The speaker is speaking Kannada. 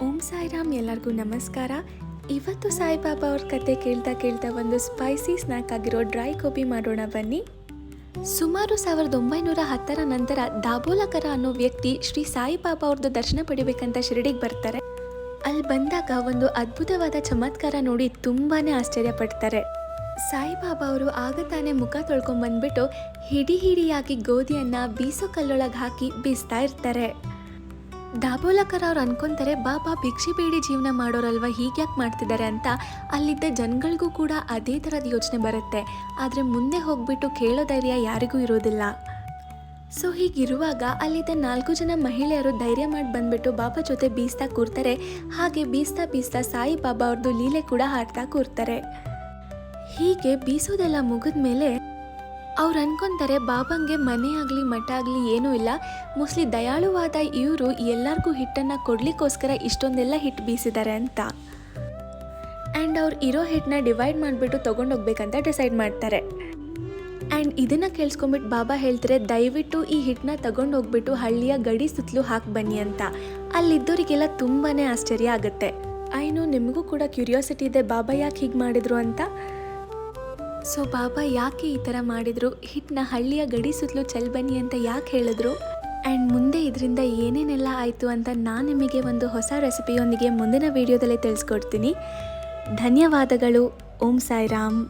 ಓಂ ಸಾಯಿರಾಮ್, ಎಲ್ಲರಿಗೂ ನಮಸ್ಕಾರ. ಇವತ್ತು ಸಾಯಿಬಾಬಾ ಅವ್ರ ಕತೆ ಕೇಳ್ತಾ ಒಂದು ಸ್ಪೈಸಿ ಸ್ನ್ಯಾಕ್ ಆಗಿರೋ ಡ್ರೈ ಗೋಬಿ ಮಾಡೋಣ ಬನ್ನಿ. ಸುಮಾರು 1910ರ ನಂತರ ದಾಬೋಲಕರ ಅನ್ನೋ ವ್ಯಕ್ತಿ ಶ್ರೀ ಸಾಯಿಬಾಬಾ ಅವ್ರದ್ದು ದರ್ಶನ ಪಡಿಬೇಕಂತ ಶಿರಡಿಗೆ ಬರ್ತಾರೆ. ಅಲ್ಲಿ ಬಂದಾಗ ಒಂದು ಅದ್ಭುತವಾದ ಚಮತ್ಕಾರ ನೋಡಿ ತುಂಬಾನೇ ಆಶ್ಚರ್ಯ ಪಡ್ತಾರೆ. ಸಾಯಿಬಾಬಾ ಅವರು ಆಗ ತಾನೇ ಮುಖ ತೊಳ್ಕೊಂಡ್ಬಂದ್ಬಿಟ್ಟು ಹಿಡಿಯಾಗಿ ಗೋಧಿಯನ್ನ ಬೀಸೋ ಕಲ್ಲೊಳಗೆ ಹಾಕಿ ಬೀಸ್ತಾ ಇರ್ತಾರೆ. ದಾಬೋಲಕರ್ ಅವ್ರು ಅನ್ಕೊಂತಾರೆ, ಬಾಬಾ ಭಿಕ್ಷೆ ಬೇಡಿ ಜೀವನ ಮಾಡೋರಲ್ವ, ಹೀಗ್ಯಾಕೆ ಮಾಡ್ತಿದ್ದಾರೆ ಅಂತ. ಅಲ್ಲಿದ್ದ ಜನಗಳಿಗೂ ಕೂಡ ಅದೇ ಥರದ ಯೋಚನೆ ಬರುತ್ತೆ. ಆದರೆ ಮುಂದೆ ಹೋಗ್ಬಿಟ್ಟು ಕೇಳೋ ಧೈರ್ಯ ಯಾರಿಗೂ ಇರೋದಿಲ್ಲ. ಸೊ ಹೀಗಿರುವಾಗ ಅಲ್ಲಿದ್ದ 4 ಜನ ಮಹಿಳೆಯರು ಧೈರ್ಯ ಮಾಡಿ ಬಂದ್ಬಿಟ್ಟು ಬಾಬಾ ಜೊತೆ ಬೀಸ್ತಾ ಕೂರ್ತಾರೆ. ಹಾಗೆ ಬೀಸ್ತಾ ಸಾಯಿಬಾಬಾ ಅವ್ರದ್ದು ಲೀಲೆ ಕೂಡ ಹಾಡ್ತಾ ಕೂರ್ತಾರೆ. ಹೀಗೆ ಬೀಸೋದೆಲ್ಲ ಮುಗಿದ್ಮೇಲೆ ಅವ್ರು ಅನ್ಕೊಂತಾರೆ, ಬಾಬಂಗೆ ಮನೆ ಆಗಲಿ ಮಠ ಆಗಲಿ ಏನೂ ಇಲ್ಲ, ಮೋಸ್ಟ್ಲಿ ದಯಾಳುವಾದ ಇವರು ಎಲ್ಲರಿಗೂ ಹಿಟ್ಟನ್ನು ಕೊಡಲಿಕ್ಕೋಸ್ಕರ ಇಷ್ಟೊಂದೆಲ್ಲ ಹಿಟ್ಟು ಬೀಸಿದ್ದಾರೆ ಅಂತ. ಆ್ಯಂಡ್ ಅವ್ರು ಇರೋ ಹಿಟ್ಟನ್ನ ಡಿವೈಡ್ ಮಾಡಿಬಿಟ್ಟು ತೊಗೊಂಡೋಗ್ಬೇಕಂತ ಡಿಸೈಡ್ ಮಾಡ್ತಾರೆ. ಆ್ಯಂಡ್ ಇದನ್ನು ಕೇಳಿಸ್ಕೊಂಬಿಟ್ಟು ಬಾಬಾ ಹೇಳ್ತಾರೆ, ದಯವಿಟ್ಟು ಈ ಹಿಟ್ಟನ್ನ ತಗೊಂಡೋಗ್ಬಿಟ್ಟು ಹಳ್ಳಿಯ ಗಡಿ ಸುತ್ತಲೂ ಹಾಕಿ ಬನ್ನಿ ಅಂತ. ಅಲ್ಲಿದ್ದವರಿಗೆಲ್ಲ ತುಂಬಾ ಆಶ್ಚರ್ಯ ಆಗುತ್ತೆ. ಐನೋ ನಿಮಗೂ ಕೂಡ ಕ್ಯೂರಿಯಾಸಿಟಿ ಇದೆ, ಬಾಬಾ ಯಾಕೆ ಹೀಗೆ ಮಾಡಿದ್ರು ಅಂತ. ಸೊ ಬಾಬಾ ಯಾಕೆ ಈ ಥರ ಮಾಡಿದ್ರು, ಹಿಟ್ಟನ್ನ ಹಳ್ಳಿಯ ಗಡಿ ಸುತ್ತಲೂ ಬನ್ನಿ ಅಂತ ಯಾಕೆ ಹೇಳಿದ್ರು, ಆ್ಯಂಡ್ ಮುಂದೆ ಇದರಿಂದ ಏನೇನೆಲ್ಲ ಆಯಿತು ಅಂತ ನಾನು ನಿಮಗೆ ಒಂದು ಹೊಸ ರೆಸಿಪಿಯೊಂದಿಗೆ ಮುಂದಿನ ವಿಡಿಯೋದಲ್ಲಿ ತಿಳಿಸ್ಕೊಡ್ತೀನಿ. ಧನ್ಯವಾದಗಳು. ಓಂ ಸಾಯಿರಾಮ್.